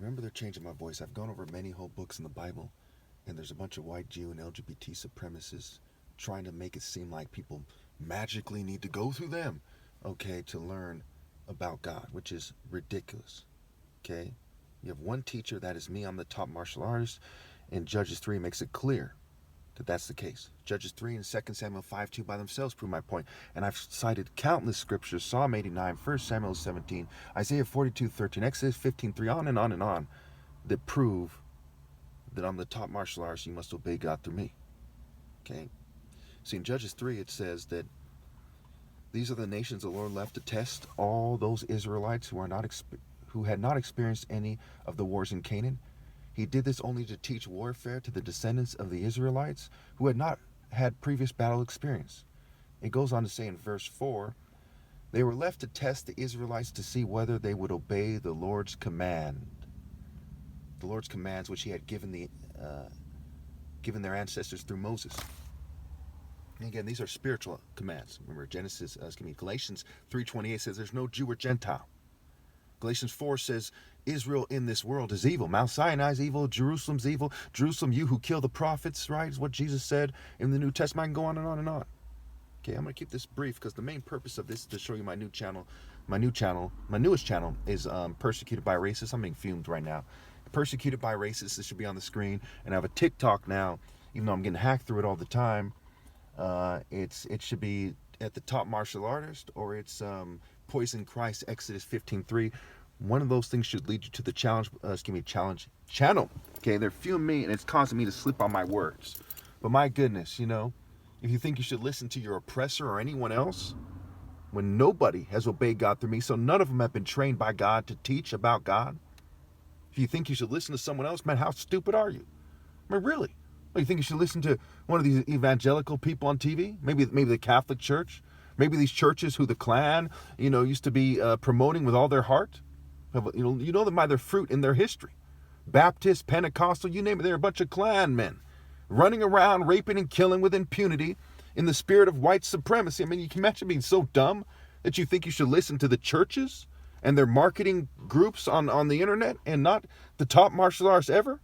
remember they're changing my voice. I've gone over many whole books in the Bible, and there's a bunch of white Jew and LGBT supremacists trying to make it seem like people magically need to go through them, okay, to learn about God, which is ridiculous, okay? You have one teacher, that is me. I'm the top martial artist, and Judges 3 makes it clear that that's the case. Judges 3 and 2 Samuel 5:2 by themselves prove my point. And I've cited countless scriptures, Psalm 89, 1 Samuel 17, Isaiah 42:13, Exodus 15:3, on and on and on, that prove that I'm the top martial artist. You must obey God through me. Okay? See, in Judges 3, it says that these are the nations the Lord left to test all those Israelites who had not experienced any of the wars in Canaan. He did this only to teach warfare to the descendants of the Israelites who had not had previous battle experience. It goes on to say in verse 4, they were left to test the Israelites to see whether they would obey the Lord's commands which he had given their ancestors through Moses. And again, these are spiritual commands. Remember, Galatians 3:28 says there's no Jew or Gentile. Galatians 4 says Israel in this world is evil. Mount Sinai's evil. Jerusalem's evil. Jerusalem, you who kill the prophets, right? Is what Jesus said in the New Testament. I can go on and on and on. Okay, I'm going to keep this brief because the main purpose of this is to show you my newest channel is Persecuted by Racists. I'm being filmed right now. Persecuted by Racists. This should be on the screen. And I have a TikTok now, even though I'm getting hacked through it all the time. It should be at the top martial artist, or it's Poison Christ, Exodus 15:3. One of those things should lead you to the challenge channel. Okay, they're filming me and it's causing me to slip on my words. But my goodness, if you think you should listen to your oppressor or anyone else, when nobody has obeyed God through me, so none of them have been trained by God to teach about God. If you think you should listen to someone else, man, how stupid are you? I mean, really? You think you should listen to one of these evangelical people on TV? Maybe the Catholic Church? Maybe these churches who the Klan, used to be promoting with all their heart? You know them by their fruit in their history. Baptist, Pentecostal, you name it, they're a bunch of Klan men running around, raping and killing with impunity in the spirit of white supremacy. I mean, you can imagine being so dumb that you think you should listen to the churches and their marketing groups on the internet and not the top martial artists ever?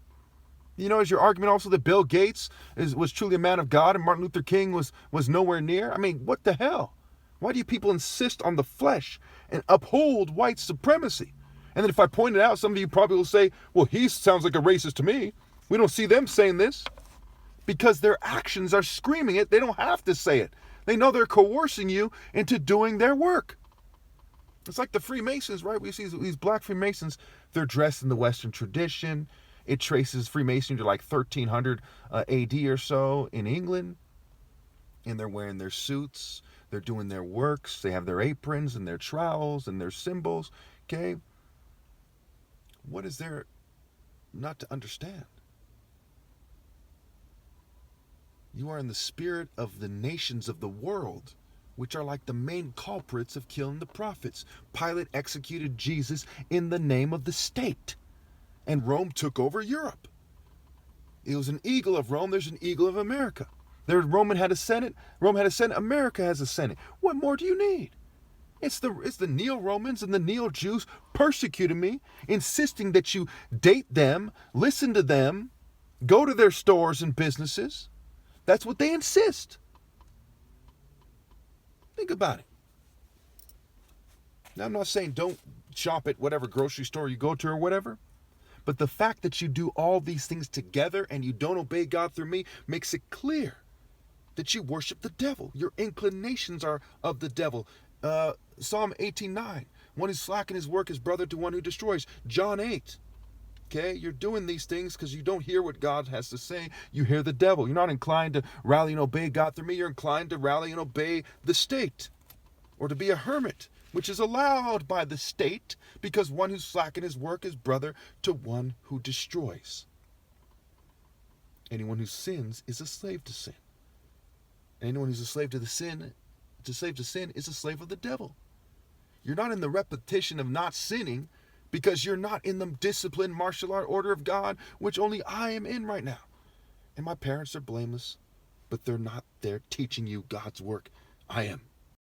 Is your argument also that Bill Gates was truly a man of God and Martin Luther King was nowhere near? I mean, what the hell? Why do you people insist on the flesh and uphold white supremacy? And then if I point it out, some of you probably will say, well, he sounds like a racist to me. We don't see them saying this. Because their actions are screaming it. They don't have to say it. They know they're coercing you into doing their work. It's like the Freemasons, right? We see these black Freemasons. They're dressed in the Western tradition. It traces Freemasonry to like 1300 AD or so in England. And they're wearing their suits. They're doing their works. They have their aprons and their trowels and their symbols. Okay? What is there not to understand? You are in the spirit of the nations of the world, which are like the main culprits of killing the prophets. Pilate executed Jesus in the name of the state. And Rome took over Europe. It was an eagle of Rome. There's an eagle of America. Rome had a Senate. America has a Senate. What more do you need? It's the Neo-Romans and the Neo-Jews persecuting me, insisting that you date them, listen to them, go to their stores and businesses. That's what they insist. Think about it. Now, I'm not saying don't shop at whatever grocery store you go to or whatever, but the fact that you do all these things together and you don't obey God through me makes it clear that you worship the devil. Your inclinations are of the devil. Psalm 18:9. One who's slack in his work is brother to one who destroys. John 8. Okay, you're doing these things because you don't hear what God has to say. You hear the devil. You're not inclined to rally and obey God through me. You're inclined to rally and obey the state, or to be a hermit, which is allowed by the state, because one who's slack in his work is brother to one who destroys. Anyone who sins is a slave to sin. Anyone who's a slave to sin is a slave of the devil. You're not in the repetition of not sinning because you're not in the disciplined martial art order of God, which only I am in right now. And my parents are blameless, but they're not there teaching you God's work. I am.